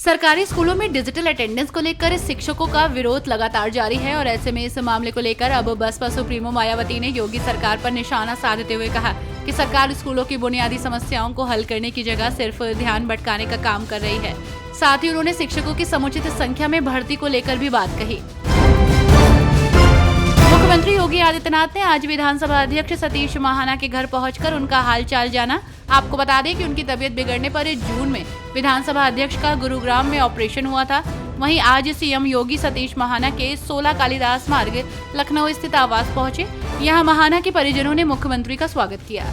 सरकारी स्कूलों में डिजिटल अटेंडेंस को लेकर शिक्षकों का विरोध लगातार जारी है और ऐसे में इस मामले को लेकर अब बसपा सुप्रीमो मायावती ने योगी सरकार पर निशाना साधते हुए कहा कि सरकार स्कूलों की बुनियादी समस्याओं को हल करने की जगह सिर्फ ध्यान भटकाने का काम कर रही है। साथ ही उन्होंने शिक्षकों की समुचित संख्या में भर्ती को लेकर भी बात कही। मुख्यमंत्री योगी आदित्यनाथ ने आज विधानसभा अध्यक्ष सतीश महाना के घर पहुंचकर उनका हालचाल जाना। आपको बता दें कि उनकी तबीयत बिगड़ने पर जून में विधानसभा अध्यक्ष का गुरुग्राम में ऑपरेशन हुआ था। वहीं आज सीएम योगी सतीश महाना के 16 कालिदास मार्ग लखनऊ स्थित आवास पहुंचे। यहां महाना के परिजनों ने मुख्यमंत्री का स्वागत किया।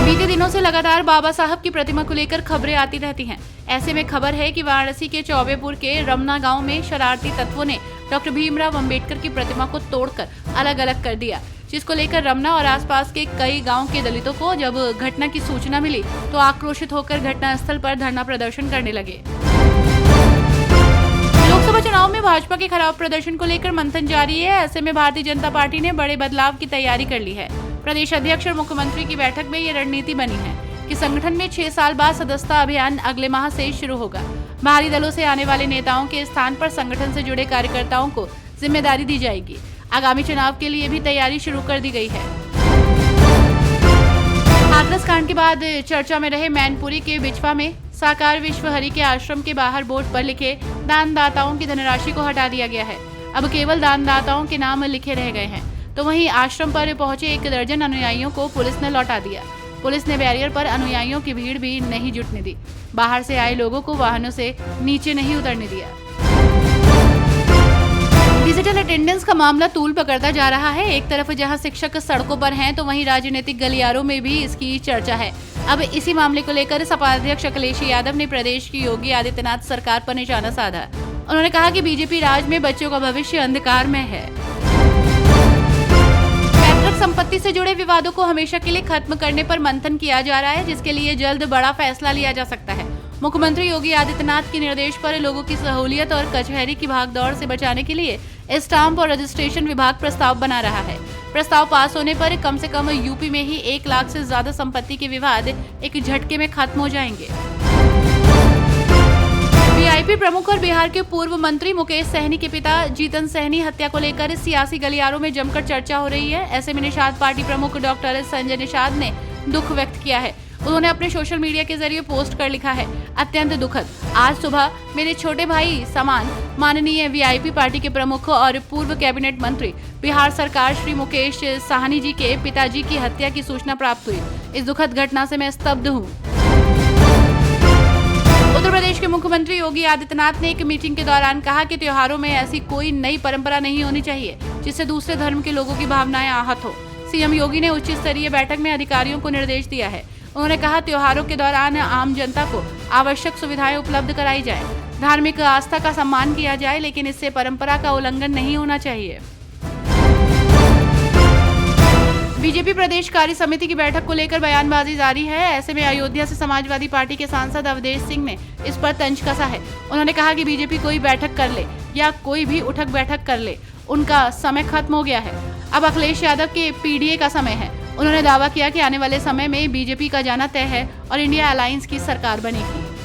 बीते दिनों से लगातार बाबा साहब की प्रतिमा को लेकर खबरें आती रहती हैं। ऐसे में खबर है कि वाराणसी के चौबेपुर के रमना गांव में शरारती तत्वों ने डॉक्टर भीमराव अंबेडकर की प्रतिमा को तोड़कर अलग अलग कर दिया, जिसको लेकर रमना और आसपास के कई गांव के दलितों को जब घटना की सूचना मिली तो आक्रोशित होकर घटनास्थल पर धरना प्रदर्शन करने लगे। लोकसभा चुनाव में भाजपा के खराब प्रदर्शन को लेकर मंथन जारी है। ऐसे में भारतीय जनता पार्टी ने बड़े बदलाव की तैयारी कर ली है। प्रदेश अध्यक्ष और मुख्यमंत्री की बैठक में ये रणनीति बनी है कि संगठन में 6 साल बाद सदस्यता अभियान अगले माह से शुरू होगा। बाहरी दलों से आने वाले नेताओं के स्थान पर संगठन से जुड़े कार्यकर्ताओं को जिम्मेदारी दी जाएगी। आगामी चुनाव के लिए भी तैयारी शुरू कर दी गई है। हाथरस कांड के बाद चर्चा में रहे मैनपुरी के बिचवा में साकार विश्व हरि के आश्रम के बाहर बोर्ड पर लिखे दानदाताओं की धनराशि को हटा दिया गया है। अब केवल दानदाताओं के नाम लिखे रह गए हैं। तो वहीं आश्रम पर पहुंचे 1 दर्जन अनुयायियों को पुलिस ने लौटा दिया। पुलिस ने बैरियर पर अनुयायियों की भीड़ भी नहीं जुटने दी। बाहर से आए लोगों को वाहनों से नीचे नहीं उतरने दिया। डिजिटल अटेंडेंस का मामला तूल पकड़ता जा रहा है। एक तरफ जहां शिक्षक सड़कों पर हैं तो वहीं राजनीतिक गलियारों में भी इसकी चर्चा है। अब इसी मामले को लेकर सपा अध्यक्ष अखिलेश यादव ने प्रदेश की योगी आदित्यनाथ सरकार पर निशाना साधा। उन्होंने कहा कि बीजेपी राज में बच्चों का भविष्य अंधकार में है। पैतृक संपत्ति से जुड़े विवादों को हमेशा के लिए खत्म करने पर मंथन किया जा रहा है, जिसके लिए जल्द बड़ा फैसला लिया जा सकता है। मुख्यमंत्री योगी आदित्यनाथ के निर्देश पर लोगों की सहूलियत और कचहरी की भागदौड़ से बचाने के लिए स्टाम्प और रजिस्ट्रेशन विभाग प्रस्ताव बना रहा है। प्रस्ताव पास होने पर कम से कम यूपी में ही 1 लाख से ज्यादा संपत्ति के विवाद एक झटके में खत्म हो जाएंगे। वीआईपी प्रमुख और बिहार के पूर्व मंत्री मुकेश सहनी के पिता जीतन सहनी हत्या को लेकर सियासी गलियारों में जमकर चर्चा हो रही है। ऐसे में निषाद पार्टी प्रमुख डॉक्टर संजय निषाद ने दुख व्यक्त किया है। उन्होंने अपने सोशल मीडिया के जरिए पोस्ट कर लिखा है, अत्यंत दुखद। आज सुबह मेरे छोटे भाई समान माननीय वीआईपी पार्टी के प्रमुख और पूर्व कैबिनेट मंत्री बिहार सरकार श्री मुकेश साहनी जी के पिताजी की हत्या की सूचना प्राप्त हुई। इस दुखद घटना से मैं स्तब्ध हूँ। उत्तर प्रदेश के मुख्यमंत्री योगी आदित्यनाथ ने एक मीटिंग के दौरान कहा कि त्योहारों में ऐसी कोई नई परंपरा नहीं होनी चाहिए जिससे दूसरे धर्म के लोगों की भावनाएं आहत हो। सीएम योगी ने उच्च स्तरीय बैठक में अधिकारियों को निर्देश दिया है। उन्होंने कहा त्योहारों के दौरान आम जनता को आवश्यक सुविधाएं उपलब्ध कराई जाए, धार्मिक आस्था का सम्मान किया जाए, लेकिन इससे परंपरा का उल्लंघन नहीं होना चाहिए। बीजेपी प्रदेश कार्य समिति की बैठक को लेकर बयानबाजी जारी है। ऐसे में अयोध्या से समाजवादी पार्टी के सांसद अवधेश सिंह ने इस पर तंज कसा है। उन्होंने कहा कि बीजेपी कोई बैठक कर ले या कोई भी उठक बैठक कर ले, उनका समय खत्म हो गया है। अब अखिलेश यादव के पीडीए का समय है। उन्होंने दावा किया कि आने वाले समय में बीजेपी का जाना तय है और इंडिया अलायंस की सरकार बनेगी।